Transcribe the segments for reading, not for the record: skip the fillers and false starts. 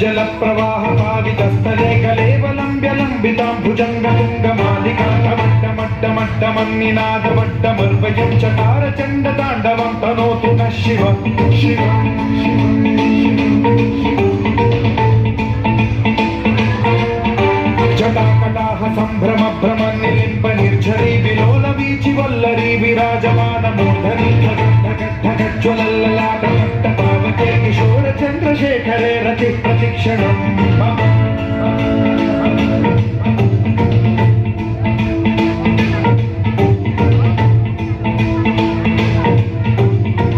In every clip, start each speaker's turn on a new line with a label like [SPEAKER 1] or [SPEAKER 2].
[SPEAKER 1] जल प्रवाह पावितस्थले कलेवलम्ब्य लम्बितां भुजङ्गतुङ्गमालिकान्तमट्टमट्टमट्टमन्निनादवट्टमर्वयं चकार चण्डताण्डवं तनोतु नः शिव शिव जटाकटाह सम्भ्रम भ्रम निलिम्ब निर्झरी विलोल वीचि वल्लरी विराजमान मूर्धनि ज्वलल्ललाट पावके किशोर चन्द्रशेखरे रति प्रतिक्षणम्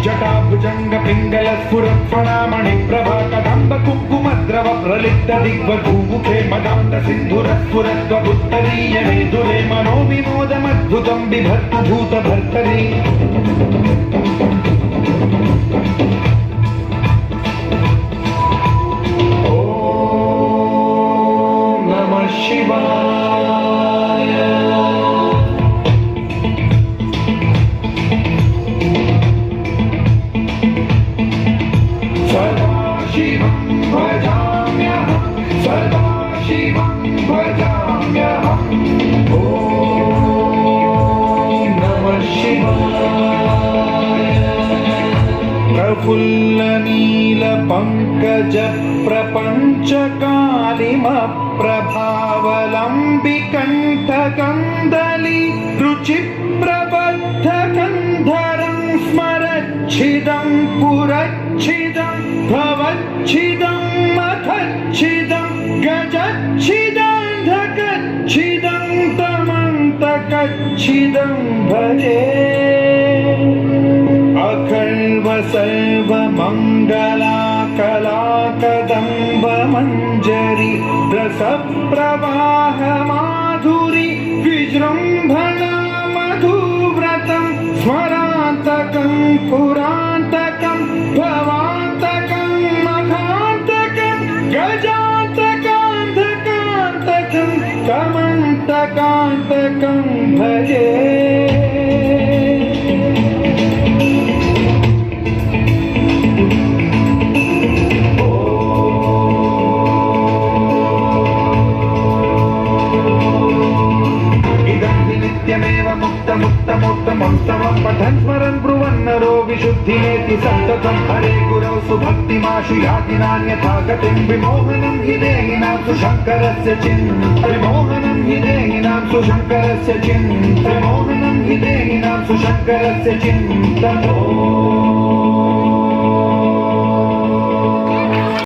[SPEAKER 1] जटाभुजंग पिंगल स्फुरत्फणामणि प्रभा कदम्ब कुङ्कुमद्रव प्रलिप्त दिग्वधूमुखे मदान्त सिन्धुर स्फुरद्वपुत्तरीय मेधुरे मनो विनोदमद्भुतं बिभर्तु भूतभर्तरि शिवाय सदा शिवं भजाम्यहं सदा शिवं भजाम्यहम् ॐ नमः शिवाय प्रफुल्लनीलपङ्कज प्रपञ्चकालिमप्रभावलम्बिकण्ठकन्दली रुचिप्रबद्धकन्धरं स्मरच्छिदं पुरच्छिदं भवच्छिदं मथच्छिदं गजच्छिदं तमन्तकच्छिदं भजे अखण्ड सर्वमङ्गलाकलाकदम्ब मञ्जरी रसप्रवाह माधुरी विजृम्भणा मधुव्रतं स्मरान्तकं पुरान्तकं भवान्तकं मघान्तकं गजान्तकान्तकान्तकं कमन्तकान्तकं भजे मुक्तमुत्तमोत्तमं पठन् स्मरन् ब्रुवन्नरो विशुद्धिमेति सन्ततं हरे गुरौ सुभक्तिमाशु याति नान्यथा गतिं विमोहनं हि देहिनां सुशङ्करस्य विमोहनं हि देहिनां सुशङ्करस्य विमोहनं हि देहिनां सुशङ्करस्य चिन्तनम्